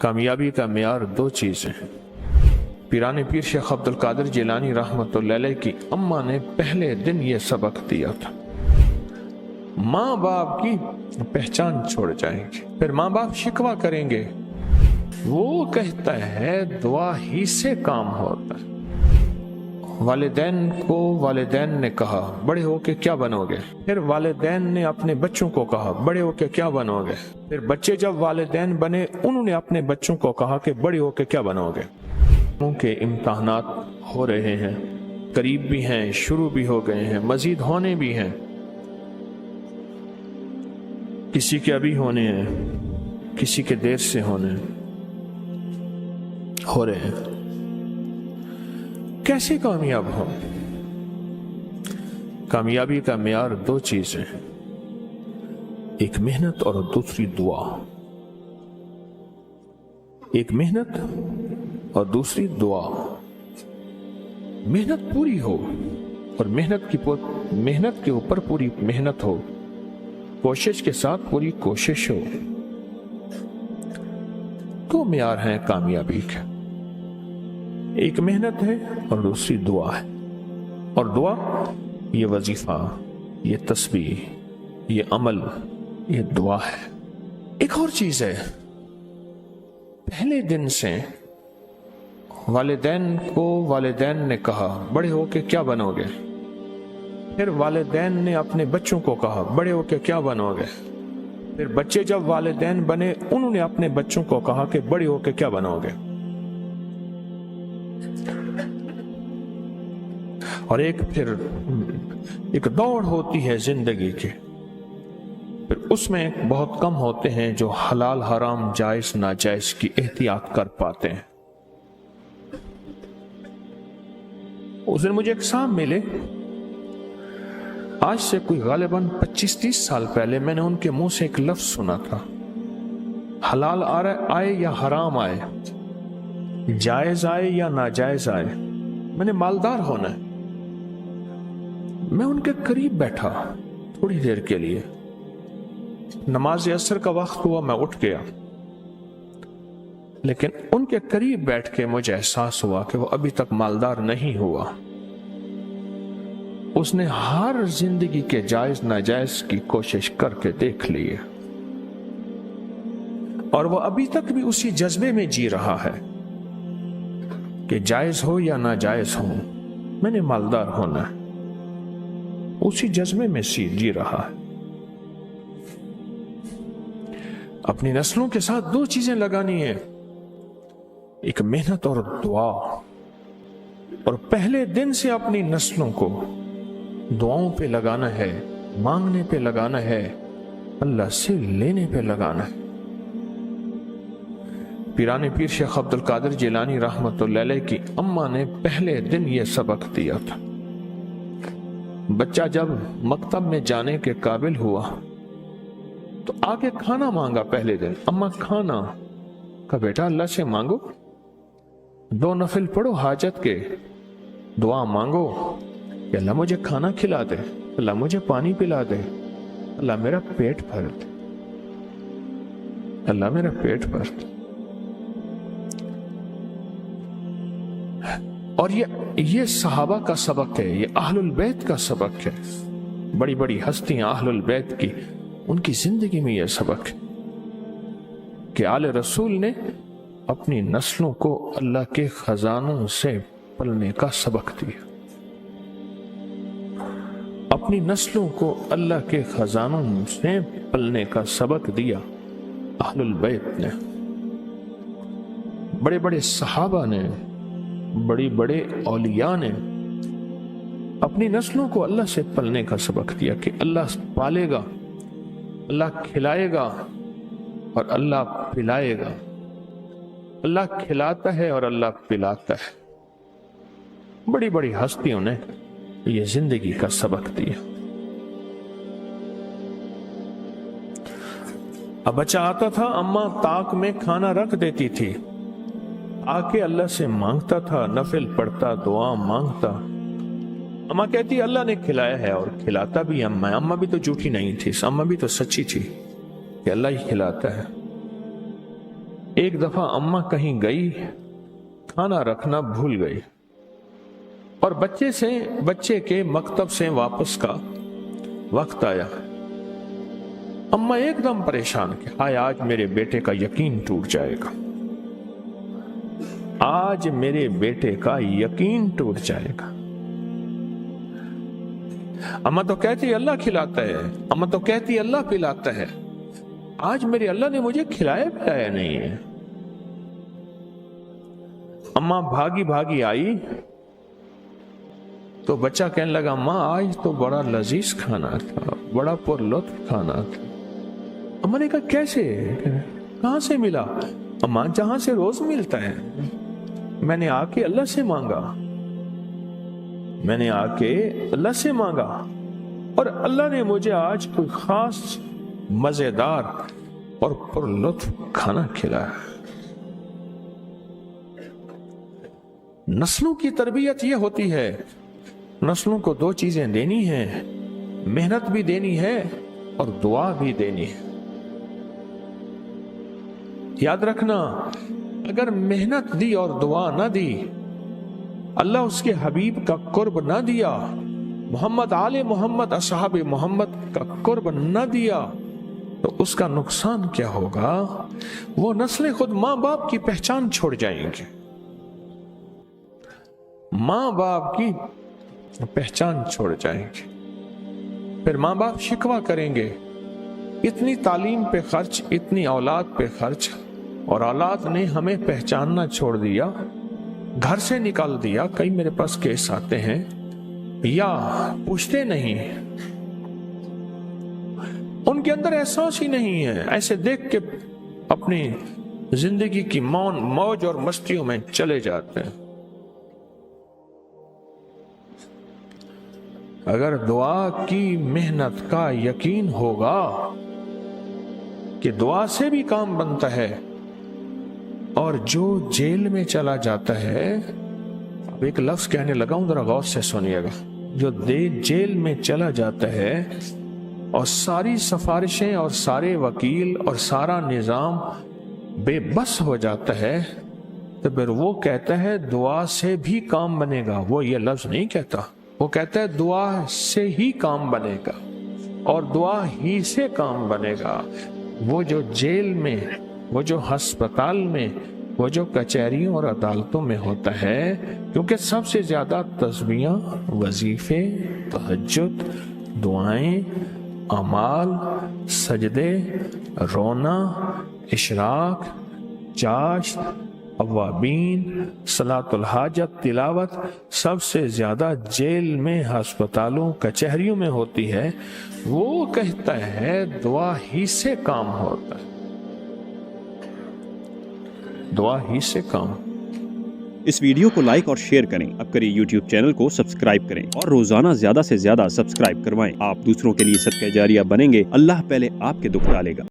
कामयाबी का मेयार दो चीज़ें। पीराने पीर शेख अब्दुल कादिर जिलानी रहमतुल्लाह अलैह की अम्मा ने पहले दिन ये सबक दिया था। माँ बाप की पहचान छोड़ जाएंगे, फिर माँ बाप शिकवा करेंगे। वो कहता है दुआ ही से काम होता है। वालिदैन को वालिदैन ने कहा बड़े होके क्या बनोगे, फिर वालिदैन ने अपने बच्चों को कहा बड़े होके क्या बनोगे, फिर बच्चे जब वालिदैन बने उन्होंने अपने बच्चों को कहा कि बड़े होके क्या बनोगे। उनके इम्तहानात हो रहे हैं, करीब भी हैं, शुरू भी हो गए हैं, मजीद होने भी हैं। किसी के अभी होने हैं, किसी के देर से होने हो रहे हैं। कैसे कामयाब हो? कामयाबी का मेयार दो चीजें, एक मेहनत और दूसरी दुआ। एक मेहनत और दूसरी दुआ। मेहनत पूरी हो और मेहनत के ऊपर पूरी मेहनत हो, कोशिश के साथ पूरी कोशिश हो, तो मेयार है कामयाबी का। एक मेहनत है और दूसरी दुआ है। और दुआ ये वजीफा, ये तस्बीह, ये अमल, ये दुआ है। एक और चीज है, पहले दिन से वालिदैन को वालिदैन ने कहा बड़े होके क्या बनोगे, फिर वालिदैन ने अपने बच्चों को कहा बड़े होके क्या बनोगे, फिर बच्चे जब वालिदैन बने उन्होंने अपने बच्चों को कहा कि बड़े होके क्या बनोगे। और एक दौड़ होती है जिंदगी की, फिर उसमें बहुत कम होते हैं जो हलाल हराम जायज नाजायज की एहतियात कर पाते हैं। उस दिन मुझे एक साहब मिले, आज से कोई गालिबन 25-30 साल पहले मैंने उनके मुंह से एक लफ्ज सुना था, हलाल आए या हराम आए, जायज आए या नाजायज आए, मैंने मालदार होना है। मैं उनके करीब बैठा थोड़ी देर के लिए, नमाज असर का वक्त हुआ, मैं उठ गया, लेकिन उनके करीब बैठ के मुझे एहसास हुआ कि वो अभी तक मालदार नहीं हुआ। उसने हर जिंदगी के जायज नाजायज की कोशिश करके देख ली है और वो अभी तक भी उसी जज्बे में जी रहा है कि जायज हो या नाजायज हो मैंने मालदार होना है। उसी जज्बे में जी रहा है। अपनी नस्लों के साथ दो चीजें लगानी है, एक मेहनत और दुआ। और पहले दिन से अपनी नस्लों को दुआओं पे लगाना है, मांगने पे लगाना है, अल्लाह से लेने पे लगाना है। पीराने पीर शेख अब्दुल कादिर जिलानी रहमतुल्लाह अलैह की अम्मा ने पहले दिन यह सबक दिया था। बच्चा जब मकतब में जाने के काबिल हुआ तो आगे खाना मांगा। पहले दिन अम्मा खाना का, बेटा अल्लाह से मांगो, 2 नफिल पढ़ो हाजत के, दुआ मांगो कि अल्लाह मुझे खाना खिला दे, अल्लाह मुझे पानी पिला दे, अल्लाह मेरा पेट भर दे, अल्लाह मेरा पेट भर दे। और ये सहाबा का सबक है, ये अहलुल बैत का सबक है। बड़ी बड़ी हस्तियां अहलुल बैत की, उनकी जिंदगी में यह सबक है कि आले रसूल ने अपनी नस्लों को अल्लाह के खजानों से पलने का सबक दिया। अपनी नस्लों को अल्लाह के खजानों से पलने का सबक दिया अहलुल बैत ने। बड़े बड़े सहाबा ने, बड़ी बड़े औलिया ने अपनी नस्लों को अल्लाह से पलने का सबक दिया कि अल्लाह पालेगा, अल्लाह खिलाएगा और अल्लाह पिलाएगा। अल्लाह खिलाता है और अल्लाह पिलाता है। बड़ी बड़ी हस्तियों ने यह जिंदगी का सबक दिया। अब बच्चा आता था, अम्मा ताक में खाना रख देती थी, आके अल्लाह से मांगता था, नफिल पढ़ता, दुआ मांगता। अम्मा कहती अल्लाह ने खिलाया है और खिलाता भी अम्मा। अम्मा भी तो झूठी नहीं थी, अम्मा भी तो सच्ची थी कि अल्लाह ही खिलाता है। ایک دفعہ اماں کہیں گئی، کھانا رکھنا بھول گئی، اور بچے کے مکتب سے واپس کا وقت آیا۔ اماں ایک دم پریشان کہ ہائے آج میرے بیٹے کا یقین ٹوٹ جائے گا، آج میرے بیٹے کا یقین ٹوٹ جائے گا۔ اماں تو کہتی اللہ کھلاتا ہے، اماں تو کہتی اللہ پلاتا ہے، آج میرے اللہ نے مجھے کھلایا پلایا نہیں ہے۔ اماں بھاگی بھاگی آئی تو بچہ کہنے لگا ماں آج تو بڑا لذیذ کھانا تھا، بڑا پر لطف کھانا تھا۔ اماں نے کہا کیسے، کہاں سے ملا؟ اماں جہاں سے روز ملتا ہے، میں نے آ کے اللہ سے مانگا، میں نے آ کے اللہ سے مانگا، اور اللہ نے مجھے آج کوئی خاص مزیدار اور پر لطف کھانا کھلایا۔ نسلوں کی تربیت یہ ہوتی ہے، نسلوں کو دو چیزیں دینی ہیں، محنت بھی دینی ہے اور دعا بھی دینی ہے۔ یاد رکھنا، اگر محنت دی اور دعا نہ دی، اللہ اس کے حبیب کا قرب نہ دیا، محمد آل محمد اصحاب محمد کا قرب نہ دیا، تو اس کا نقصان کیا ہوگا؟ وہ نسلیں خود ماں باپ کی پہچان چھوڑ جائیں گے، ماں باپ کی پہچان چھوڑ جائیں گے، پھر ماں باپ شکوہ کریں گے، اتنی تعلیم پہ خرچ، اتنی اولاد پہ خرچ، اور اولاد نے ہمیں پہچاننا چھوڑ دیا، گھر سے نکال دیا۔ کئی میرے پاس کیس آتے ہیں، یا پوچھتے نہیں، ان کے اندر احساس ہی نہیں ہے، ایسے دیکھ کے اپنی زندگی کی موج اور مستیوں میں چلے جاتے ہیں۔ اگر دعا کی محنت کا یقین ہوگا کہ دعا سے بھی کام بنتا ہے، اور جو جیل میں چلا جاتا ہے، اب ایک لفظ کہنے لگا ہوں، ذرا غور سے سنیے گا، جو جیل میں چلا جاتا ہے اور ساری سفارشیں اور سارے وکیل اور سارا نظام بے بس ہو جاتا ہے، تو پھر وہ کہتا ہے دعا سے بھی کام بنے گا۔ وہ یہ لفظ نہیں کہتا، وہ کہتا ہے دعا سے ہی کام بنے گا، اور دعا ہی سے کام بنے گا۔ وہ جو جیل میں، وہ جو ہسپتال میں، وہ جو کچہریوں اور عدالتوں میں ہوتا ہے، کیونکہ سب سے زیادہ تسبیحاں، وظیفے، تہجد، دعائیں، اعمال، سجدے، رونا، اشراق، چاشت، اوابین، صلاۃ الحاجت، تلاوت، سب سے زیادہ جیل میں، ہسپتالوں، کچہریوں میں ہوتی ہے۔ وہ کہتا ہے دعا ہی سے کام ہوتا ہے، دعا ہی سے کام۔ اس ویڈیو کو لائک اور شیئر کریں، اب کریں یوٹیوب چینل کو سبسکرائب کریں، اور روزانہ زیادہ سے زیادہ سبسکرائب کروائیں۔ آپ دوسروں کے لیے صدقہ جاریہ بنیں گے، اللہ پہلے آپ کے دکھ ڈالے گا۔